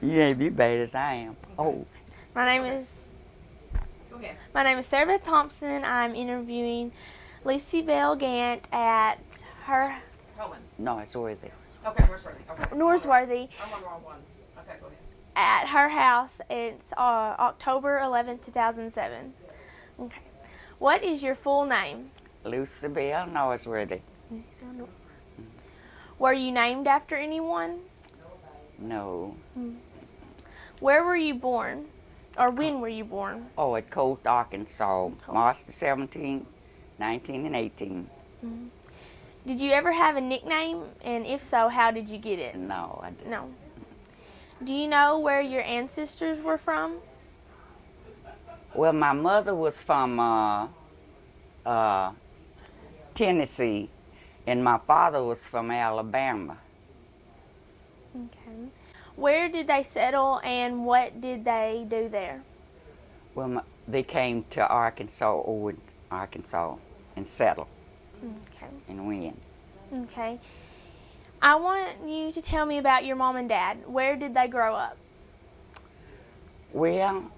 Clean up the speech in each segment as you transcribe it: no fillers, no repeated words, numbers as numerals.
You ain't be bad as I am. Oh, My name is Go ahead. my name is Sarah Beth Thompson. I'm interviewing Lucy Belle Gant at her Helen. Norsworthy. Okay, Norsworthy. Okay. Norsworthy I'm on the wrong one. Okay, go ahead. at her house. It's October 11th, 2007. Okay. What is your full name? Lucy Belle Norsworthy. Were you named after anyone? No. Where were you born? Or when were you born? Oh, at Colt, Arkansas, March the 17th, 1918. Did you ever have a nickname? And if so, how did you get it? No, I didn't. No. Do you know where your ancestors were from? Well, my mother was from Tennessee, and my father was from Alabama. Okay. Where did they settle and what did they do there? Well, they came to Arkansas, over Arkansas, and settled Okay. and went. Okay. I want you to tell me about your mom and dad. Where did they grow up? Well,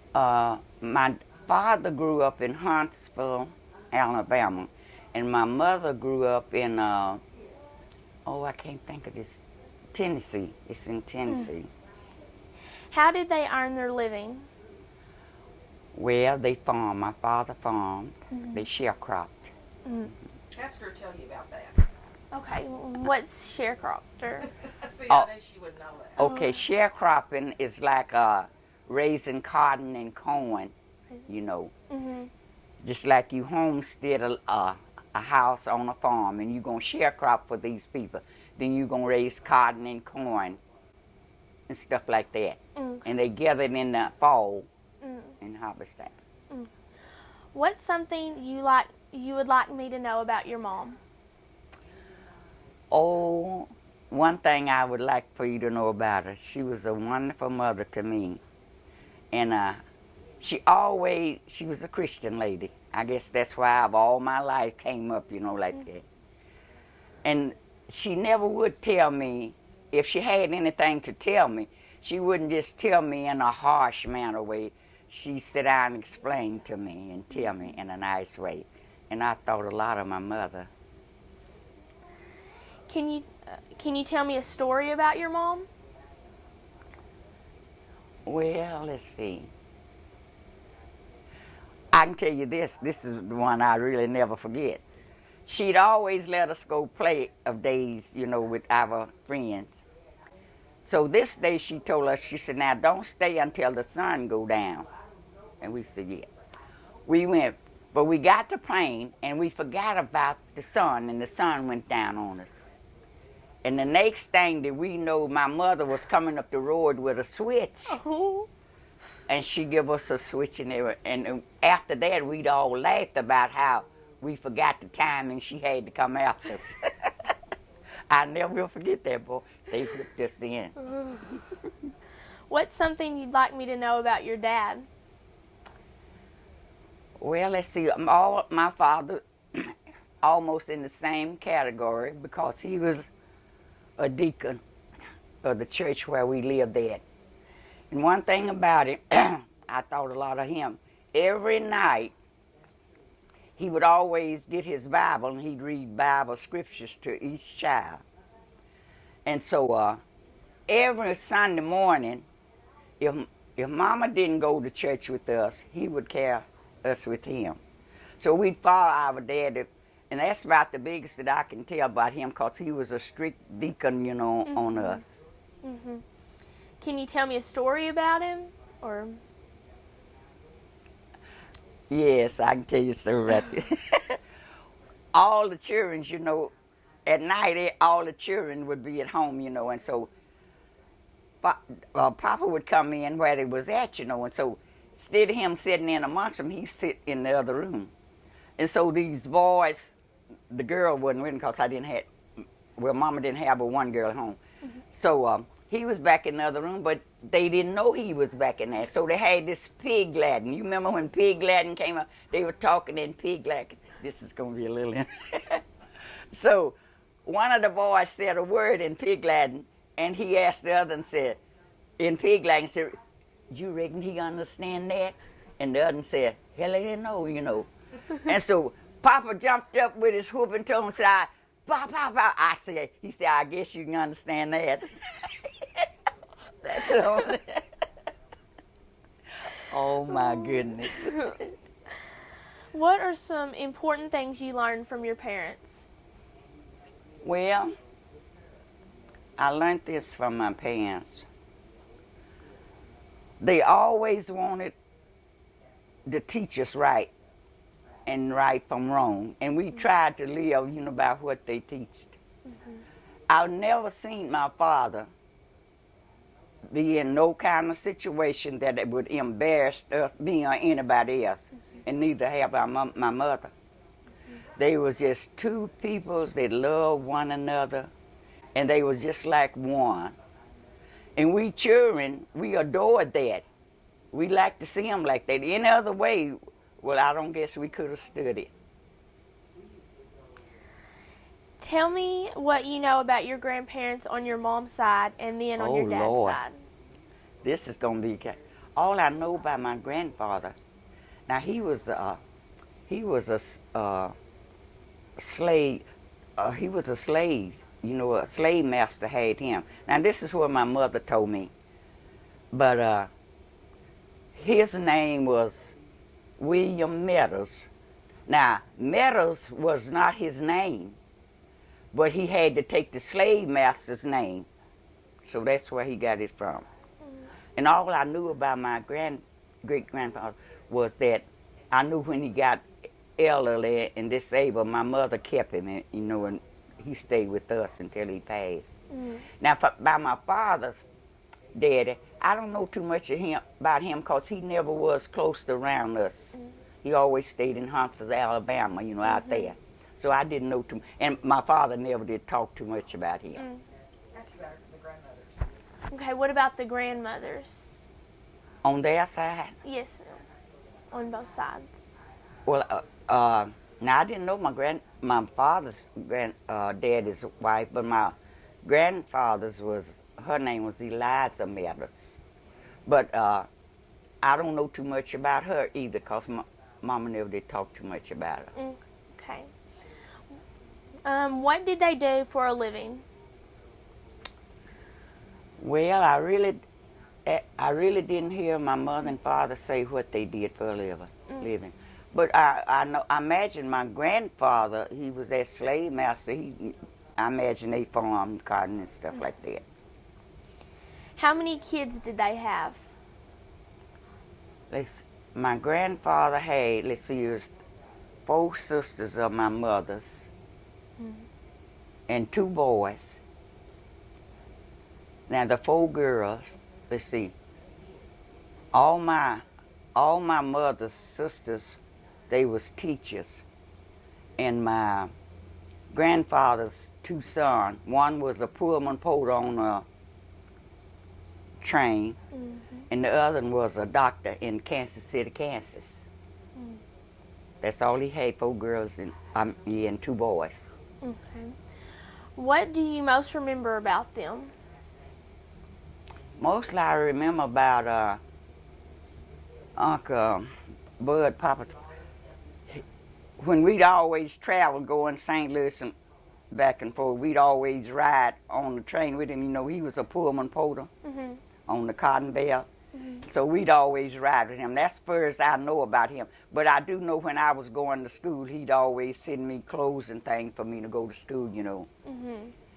my father grew up in Huntsville, Alabama, and my mother grew up in, I can't think of this, Tennessee. It's in Tennessee. How did they earn their living? Well, they farmed. My father farmed. They sharecropped. Ask her to tell you about that. Okay. What's sharecropper? See, Oh. I knew she would know that. Okay, sharecropping is like raising cotton and corn, you know. Mm-hmm. Just like you homestead a house on a farm and you're going to sharecrop for these people. Then you're going to raise cotton and corn and stuff like that. And they gather it in the fall and harvest that. What's something you would like me to know about your mom? Oh, one thing I would like for you to know about her, she was a wonderful mother to me. And she was a Christian lady. I guess that's why I've all my life came up, like that. And she never would tell me, if she had anything to tell me, she wouldn't just tell me in a harsh manner way. She'd sit down and explain to me and tell me in a nice way. And I thought a lot of my mother. Can you tell me a story about your mom? Well, let's see. I can tell you this is the one I really never forget. She'd always let us go play of days, with our friends. So this day she told us, she said, now don't stay until the sun go down. And we said, yeah. We went, but we got to playing and we forgot about the sun, and the sun went down on us. And the next thing that we know, my mother was coming up the road with a switch. Oh. And she give us a switch and after that we'd all laughed about how we forgot the time and she had to come after us. I never will forget that, boy. They hooked us in. What's something you'd like me to know about your dad? Well, let's see. My father almost in the same category because he was a deacon of the church where we lived at. And one thing about it, I thought a lot of him. Every night, he would always get his Bible and he'd read Bible scriptures to each child. And so every Sunday morning, if Mama didn't go to church with us, he would carry us with him. So we'd follow our dad, and that's about the biggest that I can tell about him because he was a strict deacon, on us. Mm-hmm. Can you tell me a story about him? Or Yes, I can tell you a story about this. All the children, at night, all the children would be at home, and so Papa would come in where they was at, and so instead of him sitting in amongst them, he'd sit in the other room. And so these boys, the girl wasn't with him because Mama didn't have but one girl at home. So he was back in the other room, but they didn't know he was back in there. So they had this pig Latin. You remember when pig Latin came up? They were talking in pig Latin. This is going to be a little... So one of the boys said a word in pig Latin, and he asked the other and said, in pig language, said, you reckon he understand that? And the other one said, hell, I didn't know, you know. And so Papa jumped up with his whooping toe and said, Papa. I said, he said, I guess you can understand that. That's all. Oh my goodness. What are some important things you learned from your parents? Well, I learned this from my parents. They always wanted to teach us right and right from wrong. And we tried to live, you know, by what they teached. I've never seen my father be in no kind of situation that it would embarrass us, me or anybody else. And neither have my mother. They was just two peoples that loved one another, and they was just like one. And we children, we adored that. We like to see them like that. Any other way, well, I don't guess we could have stood it. Tell me what you know about your grandparents on your mom's side and then on your dad's Lord. side. This is going to be all I know about my grandfather. Now he was a slave. He was a slave. You know, a slave master had him. Now this is what my mother told me. But his name was William Meadows. Now Meadows was not his name, but he had to take the slave master's name. So that's where he got it from. And all I knew about my great-grandfather was that I knew when he got elderly and disabled, my mother kept him, you know, and he stayed with us until he passed. Now, by my father's daddy, I don't know too much about him because he never was close to around us. He always stayed in Huntsville, Alabama, you know, out there. So I didn't know too much. And my father never did talk too much about him. Ask about the grandmothers. Okay, what about the grandmothers? On their side, Yes, ma'am. On both sides. well, now I didn't know my father's daddy's wife, but my grandfather's her name was Eliza Meadows. But I don't know too much about her either, because Mama never did talk too much about her. Okay. What did they do for a living? Well, I really didn't hear my mother and father say what they did for a living. But I imagine my grandfather, he was that slave master. I imagine they farmed cotton and stuff like that. How many kids did they have? My grandfather had, let's see, it was 4 sisters of my mother's and 2 boys. Now the 4 girls, let's see, all my mother's sisters, they was teachers. And my grandfather's 2 sons, one was a Pullman porter on a train, and the other one was a doctor in Kansas City, Kansas. That's all he had, 4 girls and 2 boys. Okay. What do you most remember about them? Mostly I remember about Uncle Bud, Papa. When we'd always travel going St. Louis and back and forth, we'd always ride on the train with him. You know, he was a Pullman porter on the Cotton Belt. So we'd always ride with him. That's the first I know about him. But I do know when I was going to school, he'd always send me clothes and things for me to go to school, you know.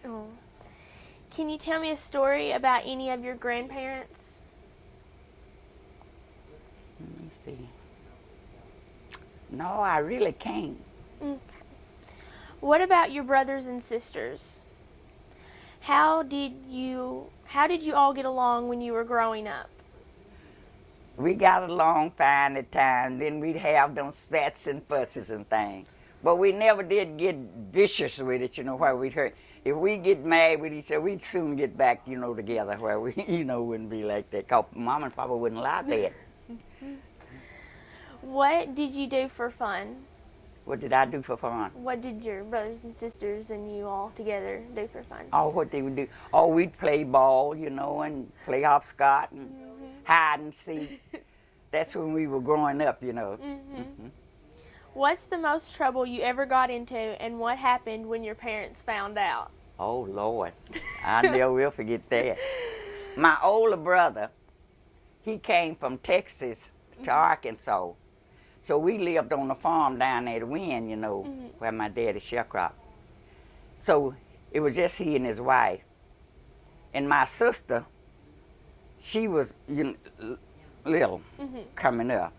Oh. Can you tell me a story about any of your grandparents? Let me see. No, I really can't. Okay. What about your brothers and sisters? How did you all get along when you were growing up? We got along fine at times. Then we'd have them spats and fusses and things. But we never did get vicious with it, you know, where we'd hurt. If we get mad with each other, we'd soon get back, you know, together where we, you know, wouldn't be like that. 'Cause Mama and Papa wouldn't allow that. What did you do for fun? What did I do for fun? What did your brothers and sisters and you all together do for fun? Oh, what they would do? Oh, we'd play ball, you know, and play hopscotch and hide and seek. That's when we were growing up, you know. What's the most trouble you ever got into, and what happened when your parents found out? Oh, Lord. I never will forget that. My older brother, he came from Texas to Arkansas. So we lived on the farm down there at Wynn, you know, where my daddy sharecropped. So it was just he and his wife. And my sister, she was little coming up.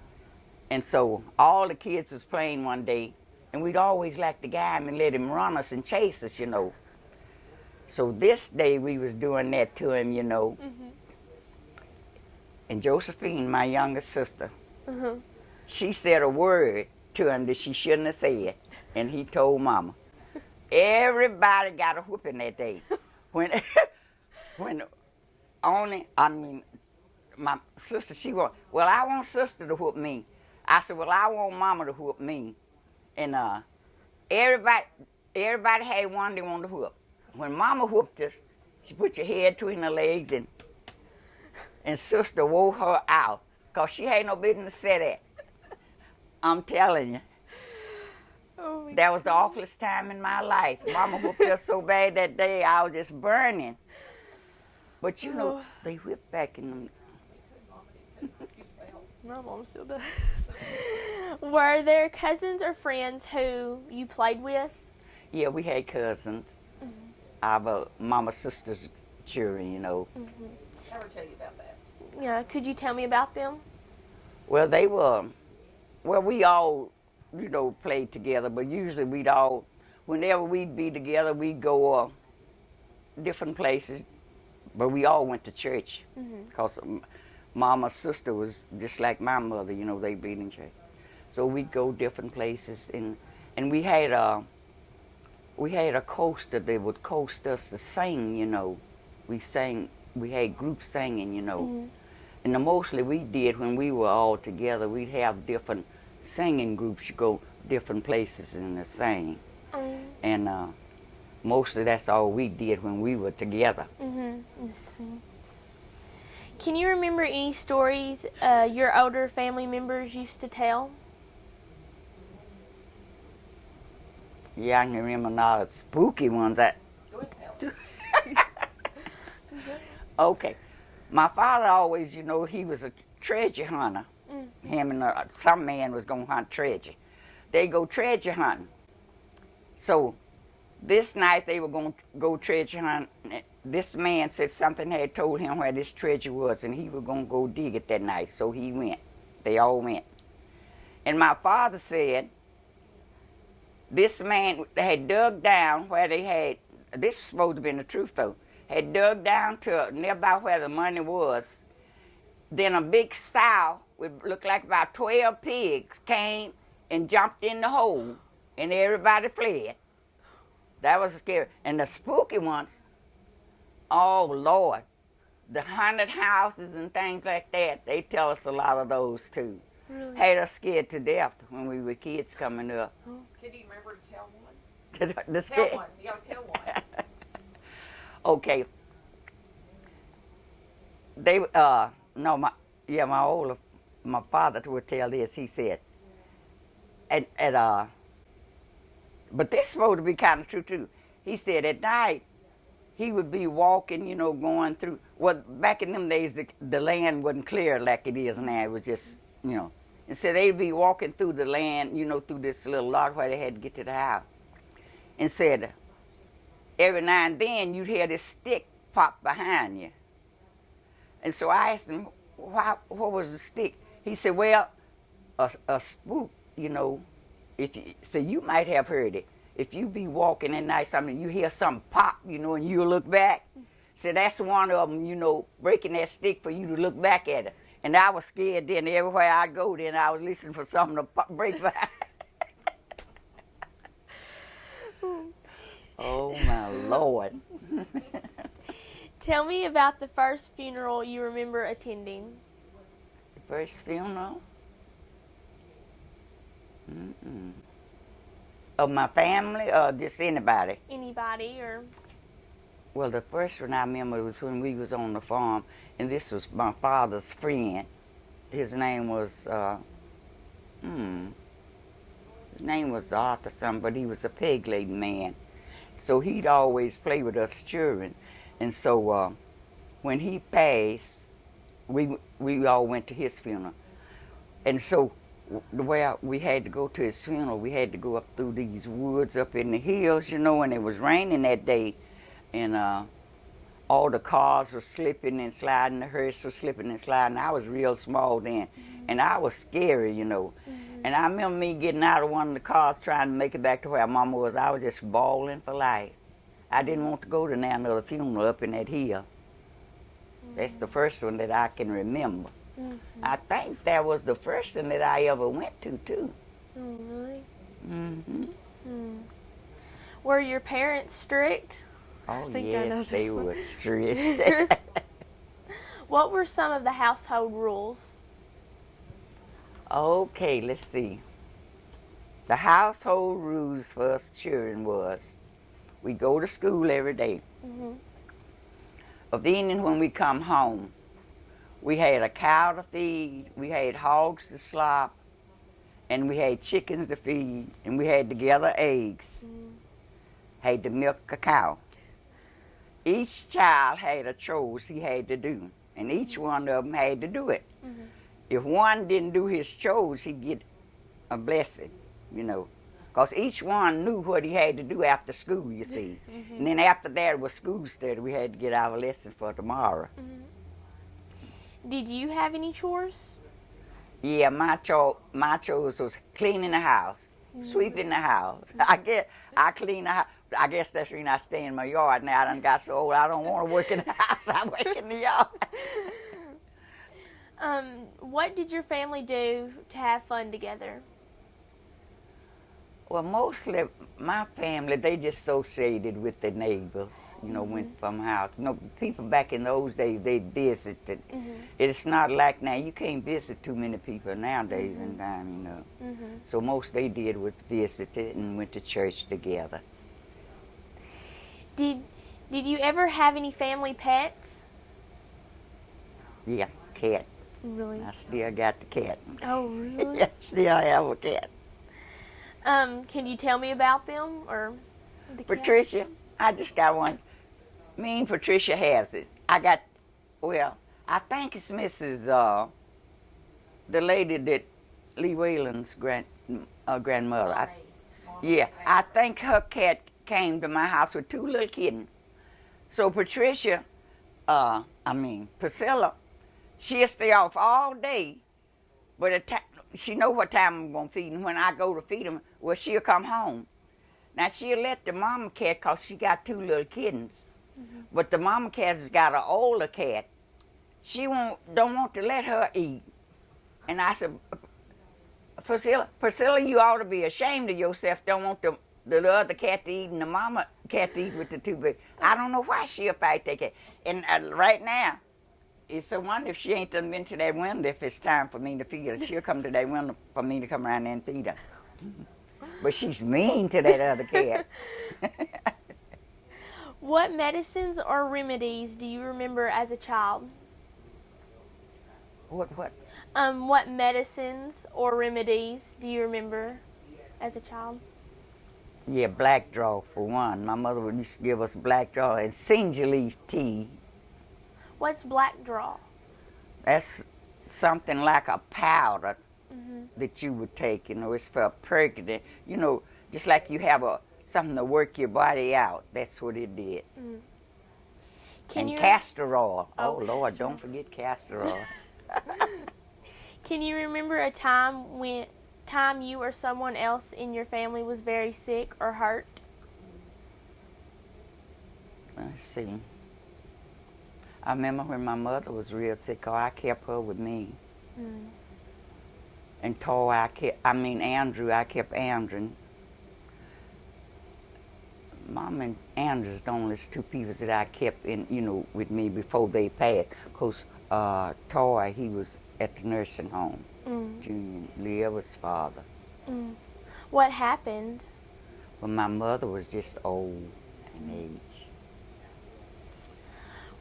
And so all the kids was playing one day, and we'd always like to guide him and let him run us and chase us, you know. So this day we was doing that to him, you know. And Josephine, my youngest sister, she said a word to him that she shouldn't have said, and he told Mama. Everybody got a whooping that day. When my sister, she went, well, I want sister to whoop me. I said, well, I want Mama to whoop me. And everybody had one they wanted to whoop. When Mama whooped us, she put your head between her legs, and sister wore her out, because she had no business to say that. I'm telling you. Oh That was the awfulest time in my life. Mama whooped us so bad that day, I was just burning. But you know, they whipped back in them. My mom still does. Were there cousins or friends who you played with? Yeah, we had cousins. Our mama's sister's children, you know. I never tell you about that. Yeah, could you tell me about them? Well, we all, you know, played together, but usually whenever we'd be together, we'd go different places, but we all went to church, because Mama's sister was just like my mother, you know, they been in church. So we'd go different places, and we had a coaster that would coast us to sing, you know. We had groups singing, you know. And the mostly we did when we were all together, we'd have different singing groups. You go different places and sing. And mostly that's all we did when we were together. Can you remember any stories your older family members used to tell? Yeah, I can remember now the spooky ones. Go ahead and tell. Okay. My father always, you know, he was a treasure hunter. Him and some man was going to hunt treasure. They go treasure hunting. So this night they were going to go treasure hunting. This man said something had told him where this treasure was, and he was going to go dig it that night. So he went. They all went. And my father said this man had dug down where they had, this was supposed to be the truth though, had dug down to nearby where the money was. Then a big sow, would look like about 12 pigs, came and jumped in the hole, and everybody fled. That was scary. And the spooky ones, oh Lord, the haunted houses and things like that, they tell us a lot of those too. Really? Had us scared to death when we were kids coming up. Can you remember to tell one? The scare. Tell one. You gotta tell one. Okay. They no, my father would tell this. He said, but this supposed to be kind of true too. He said at night he would be walking, you know, going through. Well, back in them days the land wasn't clear like it is now. It was just, you know. And so they'd be walking through the land, you know, through this little lot where they had to get to the house. And said, every now and then you'd hear this stick pop behind you. And so I asked him, what was the stick? He said, well, a spook, you know. So you might have heard it. If you be walking at night, something, you hear something pop, you know, and you look back. So that's one of them, you know, breaking that stick for you to look back at it. And I was scared then. Everywhere I go, then I was listening for something to break by. Oh, my Lord. Tell me about the first funeral you remember attending. The first funeral? Of my family or just anybody? Anybody or Well, the first one I remember was when we was on the farm, and this was my father's friend. His name was, his name was Arthur something, but he was a peg-laden man. So he'd always play with us children. And so when he passed, we all went to his funeral. And so the way we had to go to his funeral, we had to go up through these woods up in the hills, you know, and it was raining that day. And all the cars were slipping and sliding, the hearse was slipping and sliding. I was real small then, and I was scary, you know. And I remember me getting out of one of the cars trying to make it back to where Mama was. I was just bawling for life. I didn't want to go to another funeral up in that hill. That's the first one that I can remember. I think that was the first one that I ever went to, too. Oh, really? Mm-hmm. Were your parents strict? Oh, think I know yes, they this one. were strict. What were some of the household rules? Okay, let's see. The household rules for us children was we go to school every day. Of the evening when we come home, we had a cow to feed, we had hogs to slop, and we had chickens to feed, and we had to gather eggs. Had to milk a cow. Each child had a chores he had to do, and each one of them had to do it. If one didn't do his chores, he'd get a blessing, you know, because each one knew what he had to do after school, you see. And then after that was school started, we had to get our lessons for tomorrow. Did you have any chores? Yeah, my chores was cleaning the house, sweeping the house. I clean the house. I guess that's the reason I stay in my yard now. I done got so old, I don't want to work in the house. I work in the yard. What did your family do to have fun together? Well, mostly my family, they just associated with the neighbors, you know, went from house. You know, people back in those days, they visited. It's not like now, you can't visit too many people nowadays in time, you know. So most they did was visited and went to church together. Did you ever have any family pets? Yeah, cat. Really? I still got the cat. Oh, really? Yeah, still have a cat. Can you tell me about them or the cat? Patricia, I just got one. Me and Patricia has it. I got, well, I think it's Mrs. The lady that Lee Whalen's grandmother. Yeah, I think her cat came to my house with 2 little kittens. So Patricia, Priscilla, she'll stay off all day, but she know what time I'm going to feed them. When I go to feed them, well, she'll come home. Now, she'll let the mama cat, because she got 2 little kittens. But the mama cat has got an older cat. She don't want to let her eat. And I said, Priscilla, you ought to be ashamed of yourself. Don't want the other cat to eat and the mama cat to eat with the 2 babies. I don't know why she'll fight that cat. And right now, it's a wonder if she ain't done been to that window if it's time for me to feed her. She'll come to that window for me to come around there and feed her. But she's mean to that other cat. What medicines or remedies do you remember as a child? What? What medicines or remedies do you remember as a child? Yeah, black draw for one. My mother used to give us black draw and singe leaf tea. What's black draw? That's something like a powder that you would take. You know, it's for pregnant. You know, just like you have something to work your body out. That's what it did. And castor oil. Oh, Lord, castor. don't forget castor oil. Can you remember a time you or someone else in your family was very sick or hurt? Let's see. I remember when my mother was real sick, I kept her with me. And Andrew, I kept Andrew. Mom and Andrew's the only 2 people that I kept with me before they passed. Because Toy, he was at the nursing home. Junior, Leah was father. What happened? But my mother was just old in age.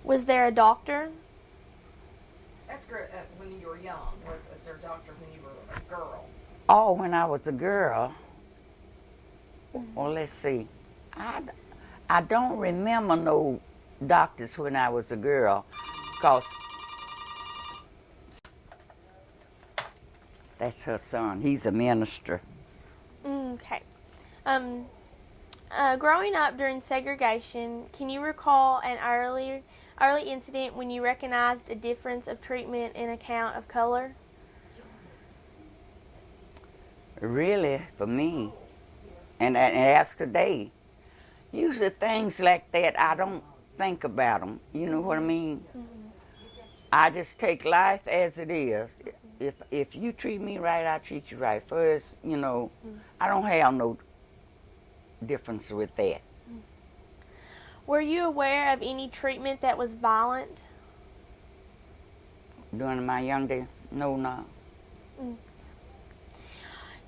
Was there a doctor? That's great. When you were young, was there a doctor when you were a girl? Oh, when I was a girl, well, let's see. I don't remember no doctors when I was a girl, because that's her son. He's a minister. Okay. Growing up during segregation, can you recall an early incident when you recognized a difference of treatment in account of color? Really, for me, and as today, usually things like that, I don't think about them. You know what I mean? I just take life as it is. If you treat me right, I treat you right. First, I don't have no difference with that. Were you aware of any treatment that was violent? During my young days, no.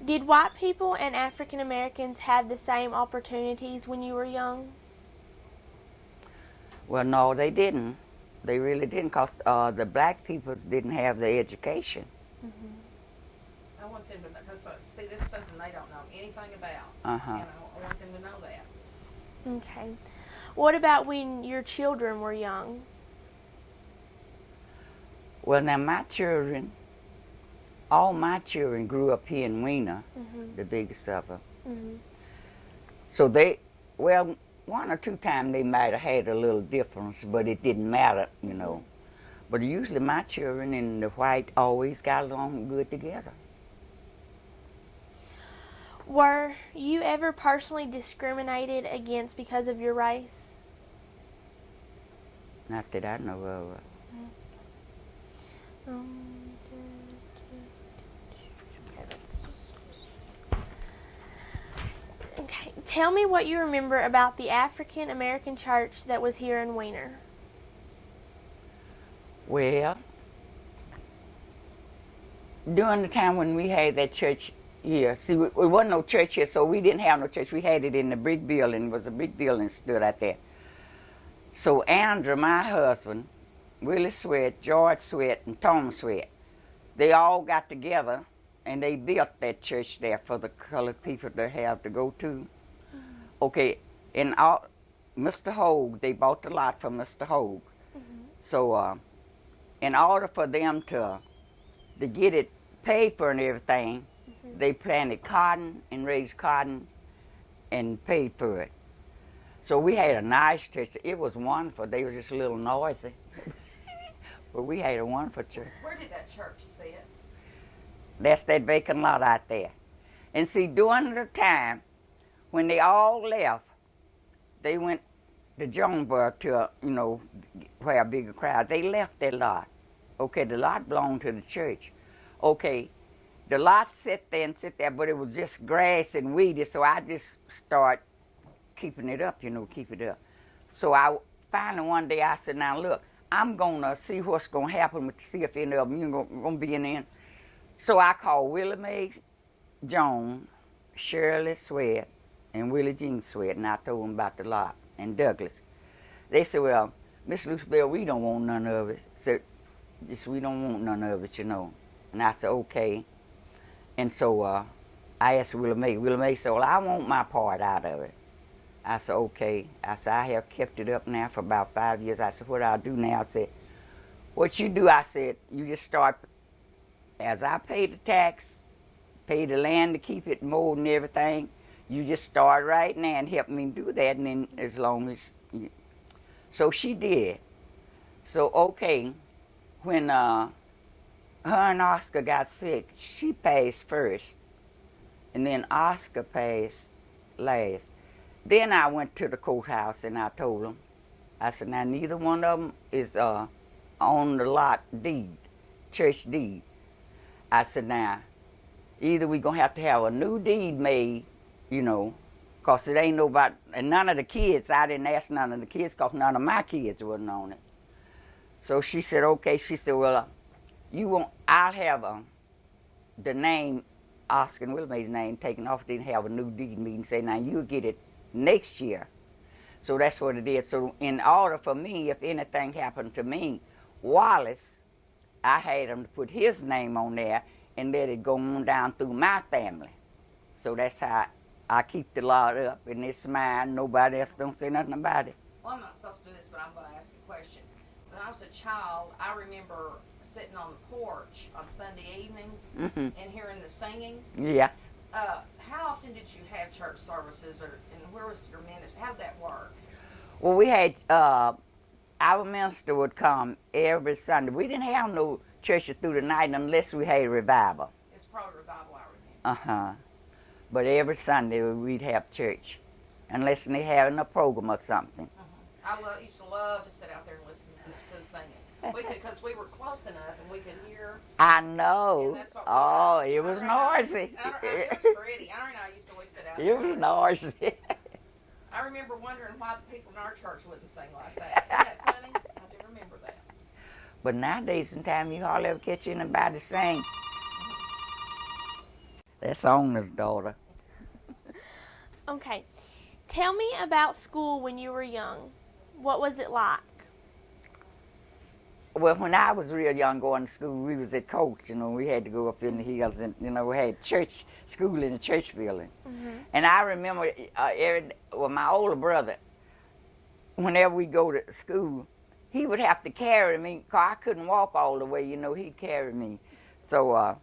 Did white people and African Americans have the same opportunities when you were young? Well, no, they didn't. They really didn't, because the black people didn't have the education. I want them to know, because see, this is something they don't know anything about. Uh-huh. And I want them to know that. Okay. What about when your children were young? Well, now all my children grew up here in Weena, the biggest of them. So one or two times they might have had a little difference, but it didn't matter. But usually my children and the white always got along good together. Were you ever personally discriminated against because of your race? Not that I know of. Okay. Tell me what you remember about the African American church that was here in Weena. Well, during the time when we had that church here, see, we wasn't no church here, so we didn't have no church. We had it in the brick building. It was a brick building stood out there. So Andrew, my husband, Willie Sweat, George Sweat, and Tom Sweat, they all got together and they built that church there for the colored people to have to go to. Okay, and Mr. Hogue, they bought the lot from Mr. Hogue. So in order for them to get it paid for and everything, they planted cotton and raised cotton and paid for it. So we had a nice church. It was wonderful. They was just a little noisy. But we had a wonderful church. Where did that church sit? That's that vacant lot out there. And see, during the time when they all left, they went to Jonesboro to, where a bigger crowd. They left that lot. Okay, the lot belonged to the church. Okay, the lot sit there, but it was just grass and weedy, so I just start keeping it up, keep it up. So I finally one day I said, now look, I'm going to see what's going to happen, to see if any of them going to be in the end. So I called Willie Mae Jones, Shirley Sweat, and Willie Jean Sweat, and I told them about the lot, and Douglas. They said, well, Miss Lucy Belle, we don't want none of it. So, we don't want none of it, And I said, okay. And so I asked Willie Mae. Willie Mae said, well, I want my part out of it. I said, okay. I said, I have kept it up now for about 5 years. I said, what I'll do now? I said, what you do, I said, you just start, as I pay the tax, pay the land to keep it mowed and everything, you just start right now and help me do that, and then as long as you. So she did. So, okay, when her and Oscar got sick, she passed first, and then Oscar passed last. Then I went to the courthouse and I told them, I said, now neither one of them is on the lot deed, church deed. I said, now, either we're going to have a new deed made, because it ain't nobody, and none of the kids, I didn't ask none of the kids because none of my kids wasn't on it. So she said, okay. She said, well, I'll have the name Oscar and Willam's name taken off. Didn't have a new deed meeting. Say, now you'll get it next year. So that's what it is. So in order for me, if anything happened to me, Wallace, I had him to put his name on there and let it go on down through my family. So that's how I keep the lot up, and it's mine. Nobody else don't say nothing about it. Well, I'm not supposed to do this, but I'm going to ask a question. When I was a child, I remember sitting on the porch on Sunday evenings and hearing the singing. Yeah. How often did you have church services, and where was your ministry? How did that work? Well, we had, our minister would come every Sunday. We didn't have no church through the night unless we had revival. It's probably revival, I remember. Uh-huh. But every Sunday we'd have church, unless they having a program or something. I used to love to sit out there and listen to the singing. Because we were close enough and we could hear. I know. And that's what Oh, we it was noisy. It was pretty. I don't know, I used to always sit out there. It was noisy. I remember wondering why the people in our church wouldn't sing like that. Isn't that funny? I do remember that. But nowadays, sometimes you hardly ever catch anybody sing. That's owner's daughter. Okay. Tell me about school when you were young. What was it like? Well, when I was real young going to school, we was at Coach, we had to go up in the hills and, we had church, school in the church building. And I remember, my older brother, whenever we go to school, he would have to carry me, because I couldn't walk all the way, he'd carry me. So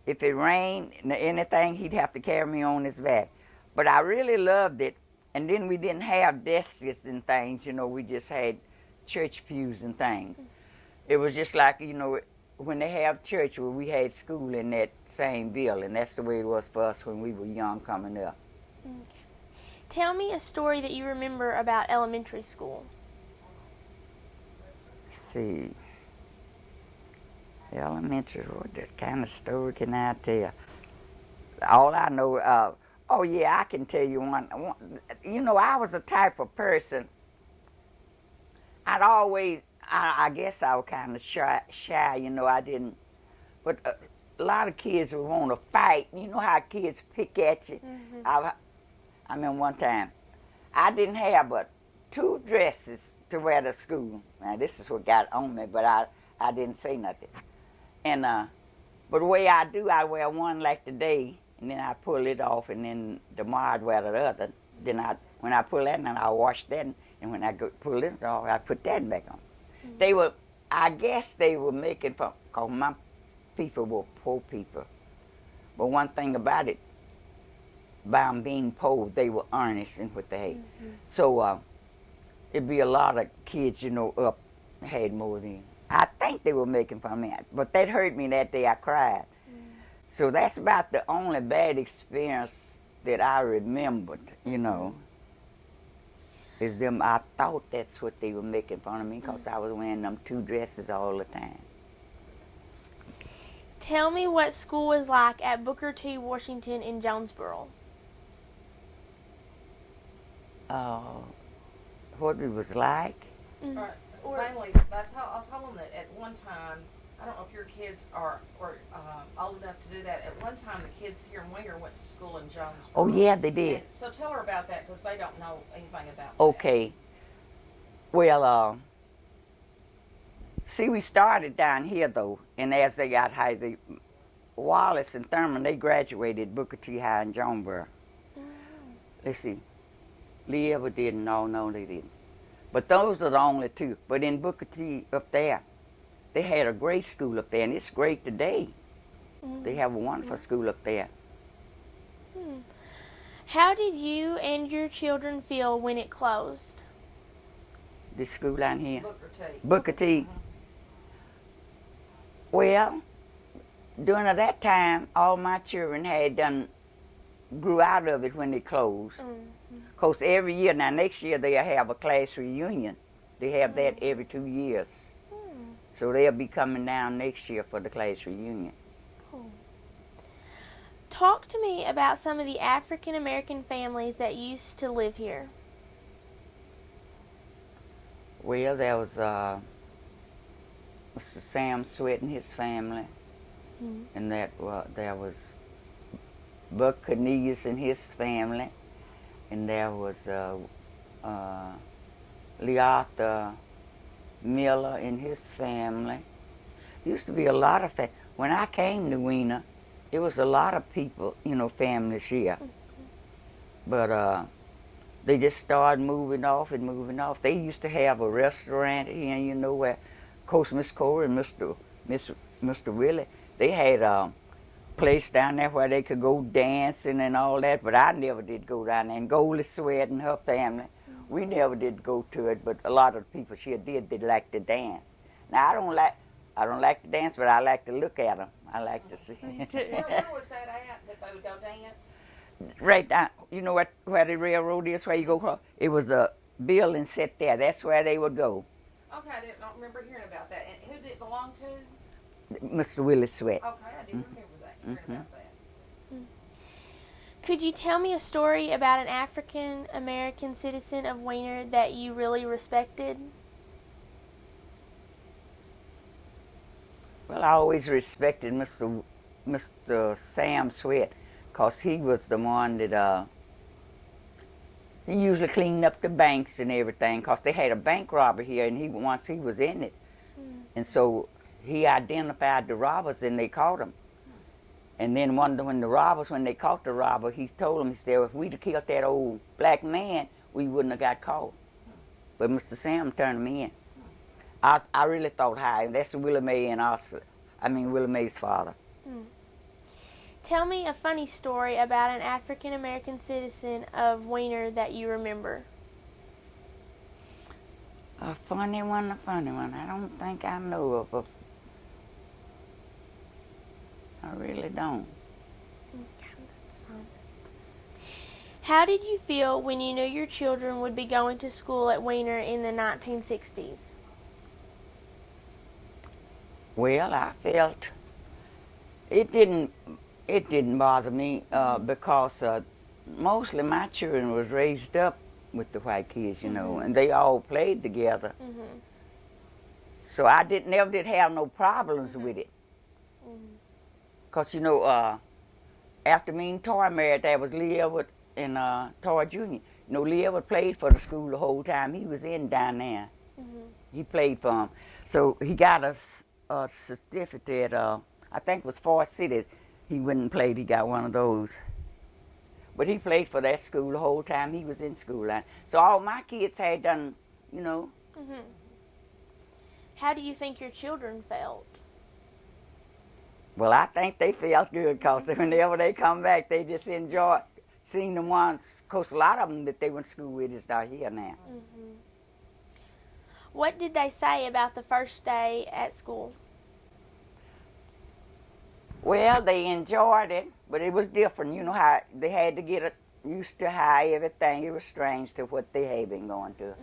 if it rained, anything, he'd have to carry me on his back. But I really loved it. And then we didn't have desks and things, we just had church pews and things. It was just like, when they have church, where we had school in that same building. That's the way it was for us when we were young coming up. Okay. Tell me a story that you remember about elementary school. Let's see. Elementary, what kind of story can I tell? All I know, oh yeah, I can tell you one. I was a type of person, I'd always, I guess I was kind of shy, I didn't, but a lot of kids would want to fight. You know how kids pick at you? I remember one time, I didn't have but 2 dresses to wear to school. Now this is what got on me, but I didn't say nothing. And, but the way I do, I wear one like today, and then I pull it off, and then tomorrow I'd wear the other. Then when I pull that, then I wash that, and when I pull it off, I put that back on. They were, I guess they were making fun, because my people were poor people. But one thing about it, by them being poor, they were earnest in what they had. So it'd be a lot of kids, up, had more than. I think they were making fun of me, but that hurt me that day. I cried. So that's about the only bad experience that I remembered, is them. I thought that's what they were making fun of me, because I was wearing them 2 dresses all the time. Tell me what school was like at Booker T. Washington in Jonesboro. What it was like? Right. Mainly, I'll tell them that at one time, I don't know if your kids are old enough to do that. At one time, the kids here in Winger went to school in Jonesboro. Oh, yeah, they did. And so tell her about that, because they don't know anything about Okay. Well, see, we started down here, though, and as they got high, Wallace and Thurman, they graduated Booker T. High in Jonesboro. Let's see. Lee ever didn't. No, they didn't. But those are the only 2. But in Booker T up there, they had a great school up there, and it's great today. They have a wonderful school up there. How did you and your children feel when it closed? This school down here? Booker T. Booker T. Well, during that time, all my children had grew out of it when they closed. Of course, every year, now next year they'll have a class reunion. They have that every 2 years. So they'll be coming down next year for the class reunion. Cool. Talk to me about some of the African American families that used to live here. Well, there was Mr. Sam Sweat and his family, and there was Buck Cornelius and his family, and there was Leartha Miller and his family. Used to be a lot of when I came to Weena, it was a lot of people, families here. But they just started moving off and moving off. They used to have a restaurant here, where, of course, Miss Corey and Mr. Willie, they had a place down there where they could go dancing and all that. But I never did go down there. And Goldie Sweat and her family, we never did go to it. But a lot of the people here did like to dance. Now I don't like to dance, but I like to look at them. I like to see. Where was that at that they would go dance? Right down, where the railroad is, where you go across. It was a building set there. That's where they would go. Okay, I didn't remember hearing about that. And who did it belong to? Mr. Willie Sweat. Okay, I didn't remember that. Hearing about that. Could you tell me a story about an African American citizen of Weena that you really respected? Well, I always respected Mr. Sam Sweat, because he was the one that he usually cleaned up the banks and everything, because they had a bank robber here, and once he was in it. And so he identified the robbers, and they caught him. And then when they caught the robber, he told them, he said, if we'd have killed that old black man, we wouldn't have got caught. But Mr. Sam turned him in. I really thought high. That's Willie Mae Willie Mae's father. Tell me a funny story about an African American citizen of Weena that you remember. A funny one. I don't think I know of. I really don't. Okay, that's fine. How did you feel when you knew your children would be going to school at Weena in the 1960s? Well, I felt it didn't bother me because mostly my children was raised up with the white kids, and they all played together. So I never did have no problems with it. Because, after me and Toy married, there was Lee Edward and Toy Jr. Lee Edward played for the school the whole time. He was in down there. He played for them. So he got a certificate, I think it was Forest City. He went and played, he got one of those. But he played for that school the whole time he was in school. So all my kids had done, How do you think your children felt? Well, I think they felt good because whenever they come back, they just enjoy seeing the ones. Of course, a lot of them that they went to school with is not here now. What did they say about the first day at school? Well, they enjoyed it, but it was different. How they had to get used to how everything, it was strange to what they had been going through.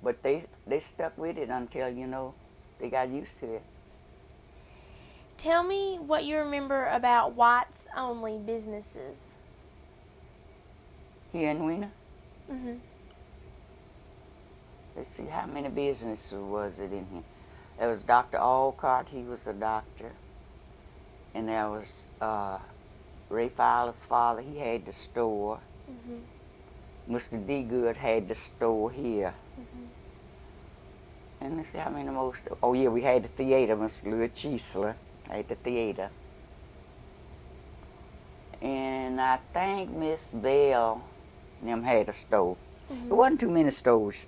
But they stuck with it until, they got used to it. Tell me what you remember about whites only businesses. Here in Weena? Let's see, how many businesses was it in here? There was Dr. Alcott, he was a doctor. And there was Ray Fowler's father, he had the store. Mr. D. Good had the store here. And let's see how many more. Oh yeah, we had the theater, Mr. Louis Cheesler had the theater. And I think Miss Belle and them had a store. There wasn't too many stores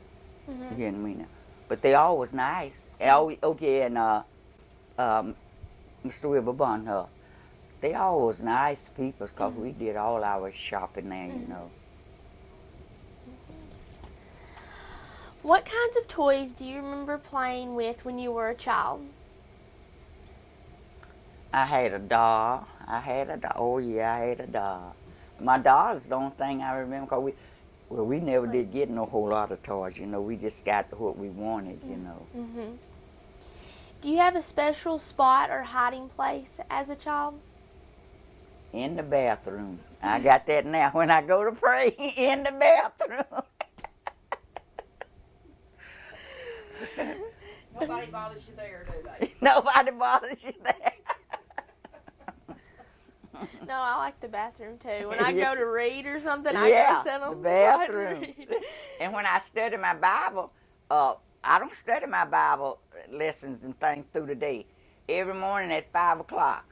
here in Weena, but they all was nice. And Mr. Wilbur Bonheur, they all was nice people because we did all our shopping there, What kinds of toys do you remember playing with when you were a child? I had a doll. Oh yeah, I had a doll. My doll is the only thing I remember because we never did get no whole lot of toys, we just got what we wanted, Do you have a special spot or hiding place as a child? In the bathroom. I got that now when I go to pray, in the bathroom. Nobody bothers you there, do they? Nobody bothers you there. No, I like the bathroom too. When I Yeah. go to read or something, Yeah, I go sit the on the side and bathroom. read. And when I study my Bible, I don't study my Bible lessons and things through the day. Every morning at 5 o'clock,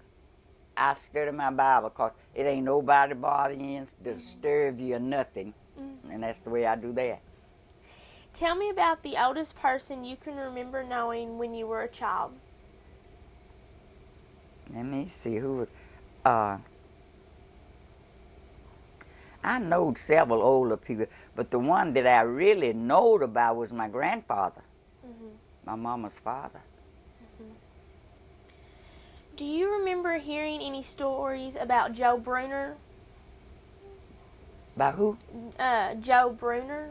I study my Bible because it ain't nobody bothering you, disturb you or nothing. And that's the way I do that. Tell me about the oldest person you can remember knowing when you were a child. Let me see who was. I knowed several older people, but the one that I really knowed about was my grandfather, my mama's father. Do you remember hearing any stories about Joe Bruner? About who? Joe Bruner?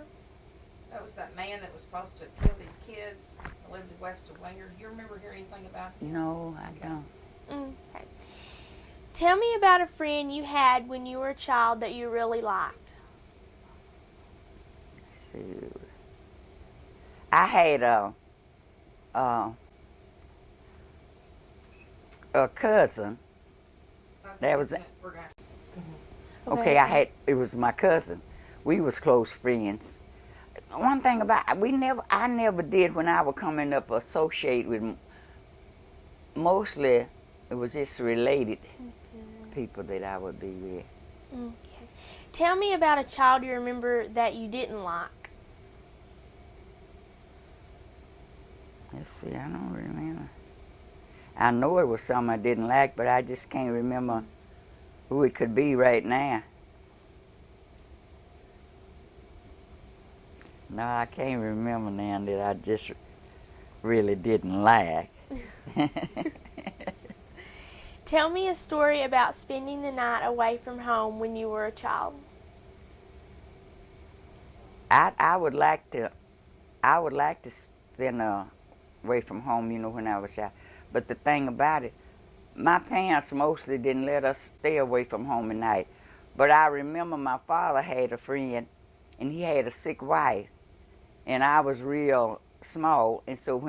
That was that man that was supposed to kill these kids that lived west of Winger. Do you remember hearing anything about him? No, I don't. Okay. Tell me about a friend you had when you were a child that you really liked. Let's see. I had a cousin. That was We're gonna okay. It was my cousin. We was close friends. One thing about I never did when I was coming up associate with. Mostly, it was just related people that I would be with. Okay. Tell me about a child you remember that you didn't like. Let's see. I don't remember. I know it was something I didn't like, but I just can't remember who it could be right now. No, I can't remember now that I just really didn't like. Tell me a story about spending the night away from home when you were a child. I would like to spend away from home, when I was a child. But the thing about it, my parents mostly didn't let us stay away from home at night. But I remember my father had a friend, and he had a sick wife, and I was real small, and so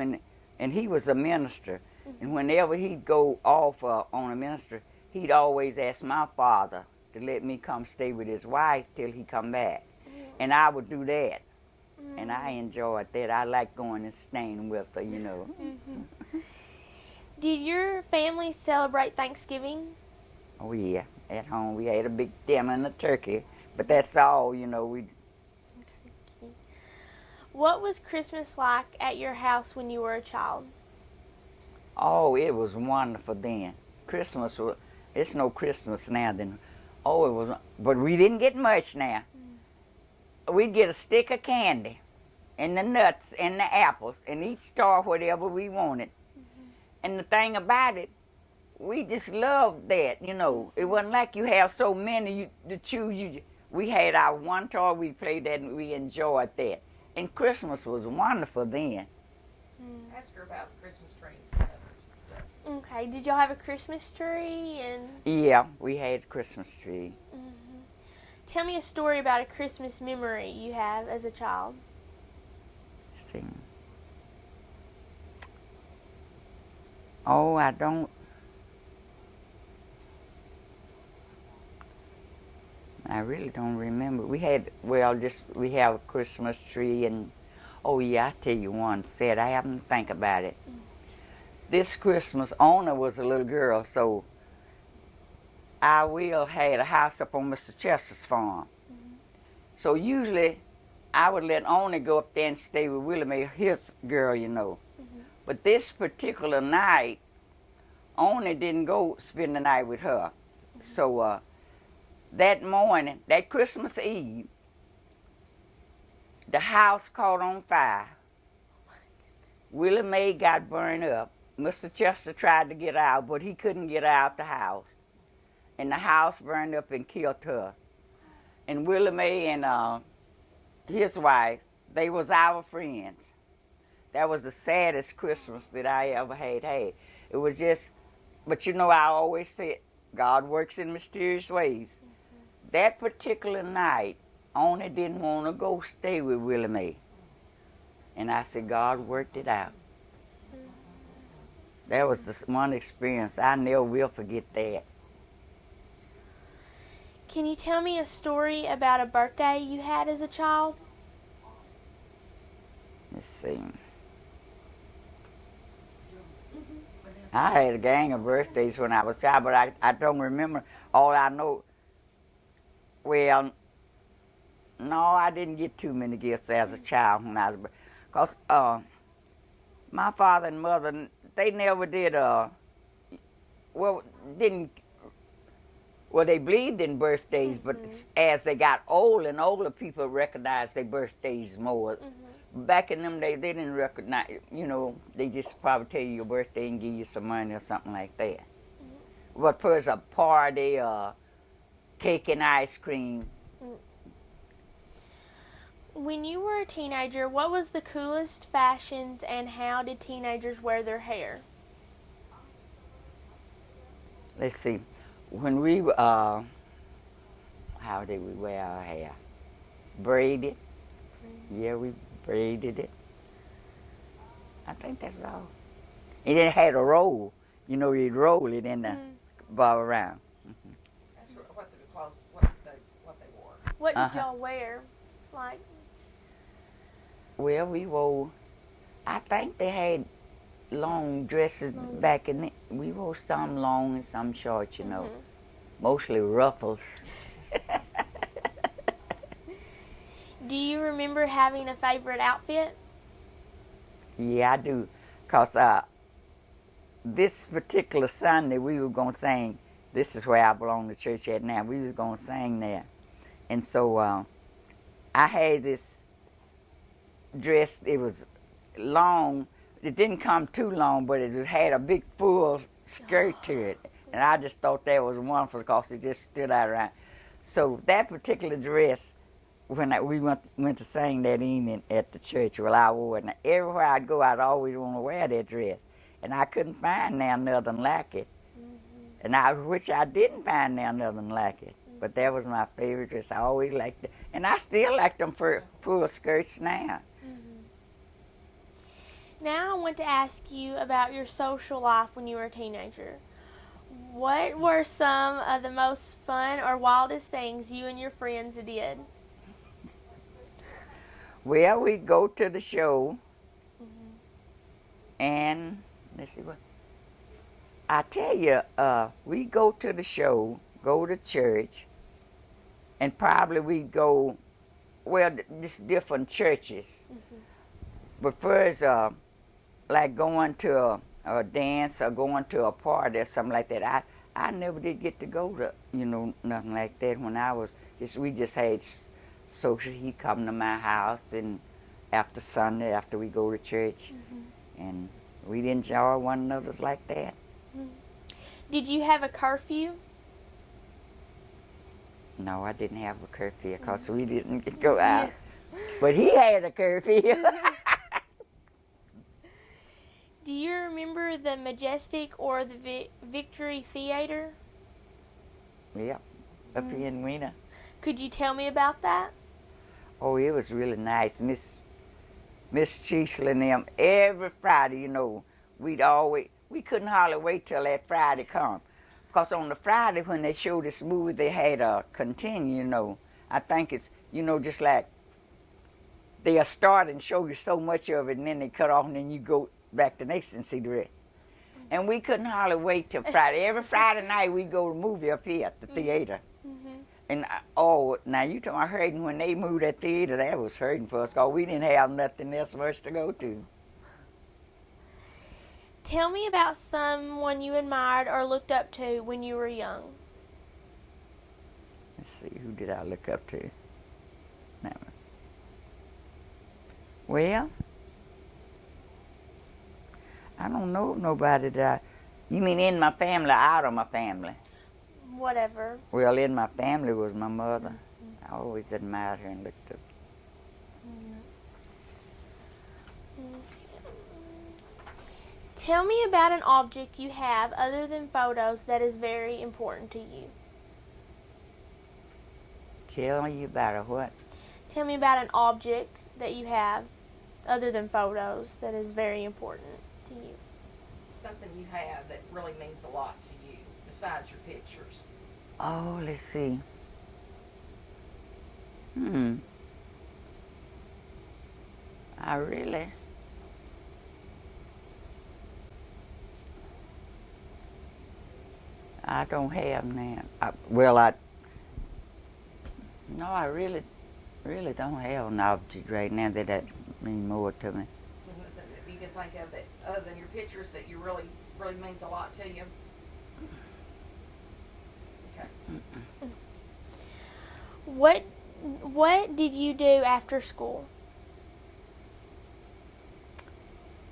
and he was a minister, and whenever he'd go off on a minister, he'd always ask my father to let me come stay with his wife till he come back, and I would do that, and I enjoyed that. I liked going and staying with her, Did your family celebrate Thanksgiving? Oh yeah, at home we had a big dinner and a turkey, but that's all, we. What was Christmas like at your house when you were a child? Oh, it was wonderful then. It's no Christmas now then. Oh, it was, but we didn't get much now. We'd get a stick of candy and the nuts and the apples and each store whatever we wanted. And the thing about it, we just loved that, It wasn't like you have so many to choose. We had our one toy, we played that, and we enjoyed that. And Christmas was wonderful then. ask her about the Christmas tree and stuff. Okay. Did y'all have a Christmas tree? Yeah, we had a Christmas tree. Tell me a story about a Christmas memory you have as a child. See. Oh, I don't. I really don't remember. We have a Christmas tree, and oh yeah, I tell you one said I haven't to think about it. This Christmas, Ona was a little girl, so I had a house up on Mr. Chester's farm. So usually I would let Ona go up there and stay with Willie Mae, his girl, But this particular night, Ona didn't go spend the night with her. So that morning, that Christmas Eve, the house caught on fire. Willie Mae got burned up. Mr. Chester tried to get out, but he couldn't get out the house. And the house burned up and killed her. And Willie Mae and his wife, they was our friends. That was the saddest Christmas that I ever had. It was just, but I always said, God works in mysterious ways. That particular night, Ona didn't want to go stay with Willie Mae. And I said, God worked it out. That was the one experience. I never will forget that. Can you tell me a story about a birthday you had as a child? Let's see. I had a gang of birthdays when I was a child, but I don't remember. All I know, well, no, I didn't get too many gifts as a child when I was, because my father and mother, they never did, well, didn't, well, they believed in birthdays, but as they got old and older, people recognized their birthdays more. Back in them days, they didn't recognize, you know, they just probably tell you your birthday and give you some money or something like that. But for a party, cake and ice cream. When you were a teenager, what was the coolest fashions and how did teenagers wear their hair? Let's see, when we, how did we wear our hair? Braided. Yeah, we braided it. I think that's all. And it had a roll. You know, you'd roll it in the bob around. That's what the clothes, what they wore. What did y'all wear? Like, well, we wore, I think they had long dresses back in it. We wore some long and some short, you know. Mostly ruffles. do you remember having a favorite outfit? Yeah, I do. Because this particular Sunday, we were going to sing. This is where I belong to church at now. We was going to sing there. And so I had this dress. It was long. It didn't come too long, but it had a big full skirt to it. And I just thought that was wonderful because it just stood out around. So that particular dress, when we went to sing that evening at the church, well, I wore it. And everywhere I'd go, I'd always want to wear that dress. And I couldn't find now nothing like it. And which I didn't find now nothing like it. But that was my favorite dress. I always liked it. And I still like them for full skirts now. Now I want to ask you about your social life when you were a teenager. What were some of the most fun or wildest things you and your friends did? Well, we'd go to the show, and let's see what. I tell you, we go to the show, go to church, and probably we'd go, well, just different churches. But first, like going to a dance or going to a party or something like that, I never did get to go to, you know, nothing like that when I was, we just had social. He'd come to my house and after Sunday, after we go to church, and we'd enjoy one another's like that. Did you have a curfew? No, I didn't have a curfew because we didn't get to go out. But he had a curfew. Do you remember the Majestic or the Victory Theater? Yep, up here in Weena. Could you tell me about that? Oh, it was really nice. Miss Cheesel and them, every Friday, you know, we couldn't hardly wait till that Friday come. Because on the Friday when they showed this movie, they had a continue, you know. I think it's, you know, just like they'll start and show you so much of it and then they cut off and then you go back the next and see the rest. And we couldn't hardly wait till Friday. Every Friday night we go to a movie up here at the theater. And now you talking about hurting when they moved that theater, that was hurting for us because we didn't have nothing else much to go to. Tell me about someone you admired or looked up to when you were young. Let's see, who did I look up to? No. Well, I don't know nobody that you mean in my family or out of my family? Whatever. Well, in my family was my mother. I always admired her and looked up. Tell me about an object you have other than photos that is very important to you. Tell me about a what? Tell me about an object that you have other than photos that is very important to you. Something you have that really means a lot to you besides your pictures. Oh, let's see. Hmm. I really. I don't have now. No, I really don't have an object right now that means more to me. That you can think of that other than your pictures that you really means a lot to you. Okay. What What did you do after school?